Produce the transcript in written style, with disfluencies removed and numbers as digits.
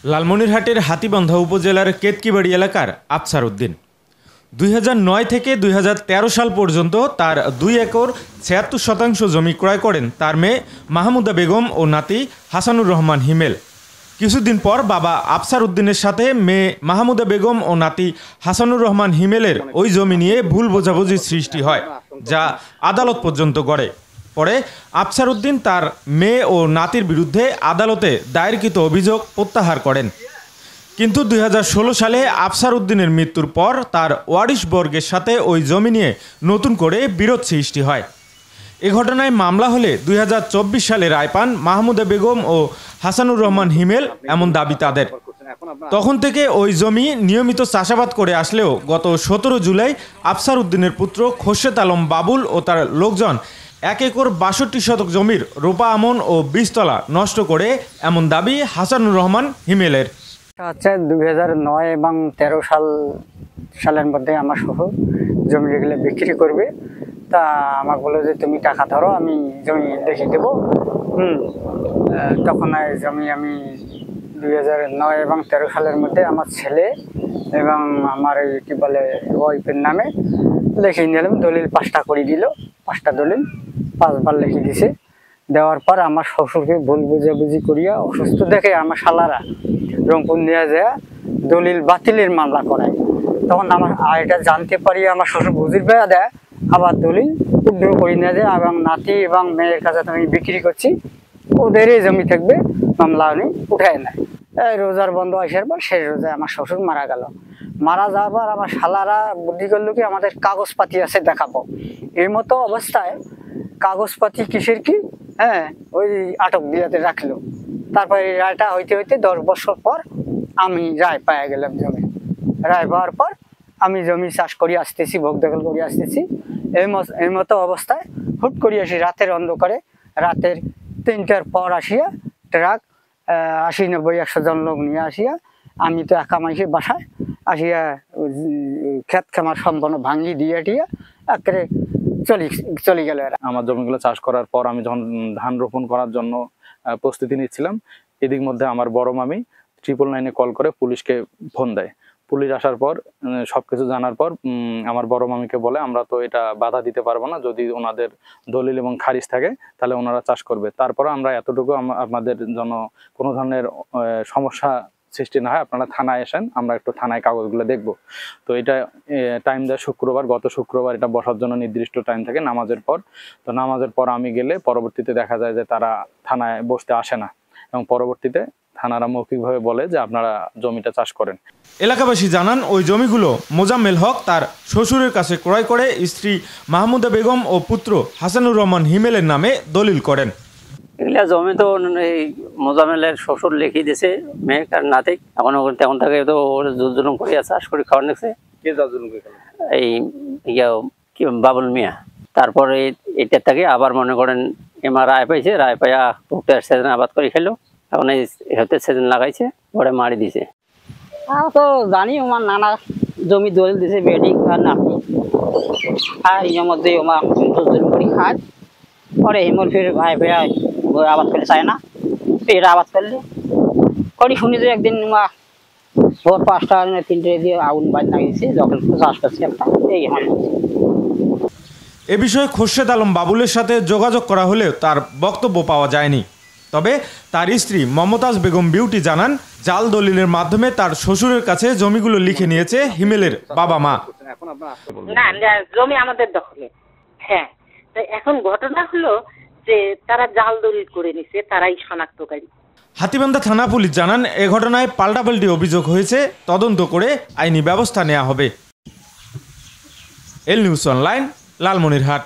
লালমনিরহাটের হাতীবান্ধা উপজেলার কেতকিবাড়ি এলাকার আফসার উদ্দিন 2009 থেকে 2013 সাল পর্যন্ত তার 2 একর 76% জমি ক্রয় করেন তার মেয়ে মাহমুদা বেগম ও নাতি হাসানুর রহমান হিমেল। কিছুদিন পর বাবা আফসার উদ্দিনের সাথে মেয়ে মাহমুদা বেগম ও নাতি হাসানুর রহমান হিমেলের ওই জমি নিয়ে ভুল বোঝাবুঝির সৃষ্টি হয়, যা আদালত পর্যন্ত গড়ে। পরে আফসার উদ্দিন তার মেয়ে ও নাতির বিরুদ্ধে আদালতে দায়েরকৃত অভিযোগ প্রত্যাহার করেন। কিন্তু 2016 সালে আফসার উদ্দিনের মৃত্যুর পর তার ওয়ারিশ বর্গের সাথে ওই জমি নিয়ে নতুন করে বিরোধ সৃষ্টি হয়। এ ঘটনায় মামলা হলে 2024 সালে রায় পান মাহমুদা বেগম ও হাসানুর রহমান হিমেল, এমন দাবি তাদের। তখন থেকে ওই জমি নিয়মিত চাষাবাদ করে আসলেও গত 17 জুলাই আফসার উদ্দিনের পুত্র খোরশেদ আলম বাবুল ও তার লোকজন 1 একর 62 শতক জমির রোপা আমন ও বীজতলা নষ্ট করে, এমন দাবি হাসানুর রহমান হিমেলের। হচ্ছে 2009 এবং 13 সালের মধ্যে আমার শ্বশুর জমি যেগুলো বিক্রি করবে, তা আমাকে বললো যে তুমি টাকা ধরো, আমি জমি লিখে দেবো। তখন জমি আমি 2009 এবং 13 সালের মধ্যে আমার ছেলে এবং আমার কি বলে ওয়াইফের নামে লিখে নিলাম। দলিল 5টা করে দিল, 5টা দলিল 5 বার লিখে দিছে। দেওয়ার পর আমার শ্বশুরকে ভুল বুঝাবুঝি করিয়া অসুস্থ দেখে আমার শালারা রংপুর নিয়ে যায় দলিল বাতিলের মামলা করায়। তখন আমার এটা জানতে পারি আমার শ্বশুর বুঝির পেয়ে দেয়, আবার দলিল উদ্র করে নিয়ে যায় এবং নাতি এবং মেয়ের কাছে আমি বিক্রি করছি, ওদেরই জমি থাকবে, মামলা উনি উঠায় নেয়। রোজার বন্ধ আসার পর শেষ রোজায় আমার শ্বশুর মারা গেল। মারা যাওয়ার পর আমার শালারা বুদ্ধি করলো কি আমাদের কাগজপাতি আছে দেখাবো। এই মতো অবস্থায় কাগজপাতি কিসের কি ওই আটক দিয়াতে রাখলো। তারপরে এই রায়টা হইতে হইতে 10 বছর পর আমি রায় পাওয়া গেলাম জমি। রায় পাওয়ার পর আমি জমি চাষ করে আসতেছি, ভোগ দখল করে আসতেছি। এই মতো অবস্থায় হুট করে আসি রাতের অন্ধকারে, রাতের 3টার পর আসিয়া ট্রাক 80-90-100 জন লোক নিয়ে আসিয়া, আমি তো একা মাইসে বাসায় আসিয়া ক্ষেত খামার সম্পূর্ণ ভাঙ্গি দিয়ে টিয়া একেবারে চলে গেল। আমার জমিগুলো চাষ করার পর আমি যখন ধান রোপণ করার জন্য প্রস্তুতি নিচ্ছিলাম, এদিক মধ্যে আমার বড় মামি 999-এ কল করে পুলিশকে ফোন দেয়। পুলিশ আসার পর সবকিছু জানার পর আমার বড় মামিকে বলে আমরা তো এটা বাধা দিতে পারবো না, যদি ওনাদের দলিল এবং খারিজ থাকে তাহলে ওনারা চাষ করবে। তারপর আমরা এতটুকু আপনাদের জন্য কোনো ধরনের সমস্যা সৃষ্টি না হয় আপনারা থানায় আসেন, আমরা একটু থানায় কাগজগুলো দেখবো। তো এটা টাইম দেয় শুক্রবার, গত শুক্রবার এটা বসার জন্য নির্দিষ্ট টাইম থাকে নামাজের পর। তো নামাজের পর আমি গেলে পরবর্তীতে দেখা যায় যে তারা থানায় বসতে আসে না, এবং পরবর্তীতে থানারা মৌখিকভাবে বলে যে আপনারা জমিটা চাষ করেন। এলাকাবাসী জানান ওই জমিগুলো মোজাম্মেল হক তার শ্বশুরের কাছে ক্রয় করে স্ত্রী মাহমুদা বেগম ও পুত্র হাসানুর রহমান হিমেলের নামে দলিল করেন। এগুলা জমি তো এই মোজামেলের শ্বশুর লিখে দিয়েছে মেয়ে আর নাতি, এখন থেকে তো জুলুম করে চাষ করে খাওয়ার নিচ্ছে। এই কি বাবুল মিয়া। তারপরে এটা থেকে আবার মনে করেন এমা রায় পাইছে, রায় পাইয়া ভুট্টার সেদিন আবাদ করে খেলো, এখন এই হতে সেদিন লাগাইছে, পরে মারি দিছে। তো জানি আমার নানা জমি দলিল দিছে বেডিং আর নাতি, আর এর মধ্যে আমার জুলুম করে খায়। পরে হিমল ফির ভাই ভাইয়া আবাদ করলে চায় না, এটা আবাদ করলে করি শুনি যে একদিন ভোর 5টা 3টে দিয়ে আগুন বাজ লাগিয়েছে, যখন চাষ করছে একটা এই হয়। এ বিষয়ে খোরশেদ আলম বাবুলের সাথে যোগাযোগ করা হলেও তার বক্তব্য পাওয়া যায়নি। তবে তার স্ত্রী মমতাজ বেগম বিউটি জানান জাল দলিলের মাধ্যমে তার শ্বশুরের কাছে জমিগুলো লিখে নিয়েছে হিমেলের বাবা মা। না, জমি আমাদের দখলে। হ্যাঁ, এখন ঘটনা হলো যে তারা জাল দলিল করে নিছে, তারাই শনাক্তকারী। হাতীবান্ধা থানা পুলিশ জানান এ ঘটনায় পাল্টাপাল্টি অভিযোগ হয়েছে, তদন্ত করে আইনি ব্যবস্থা নেওয়া হবে। এল নিউজ অনলাইন, লালমনিরহাট।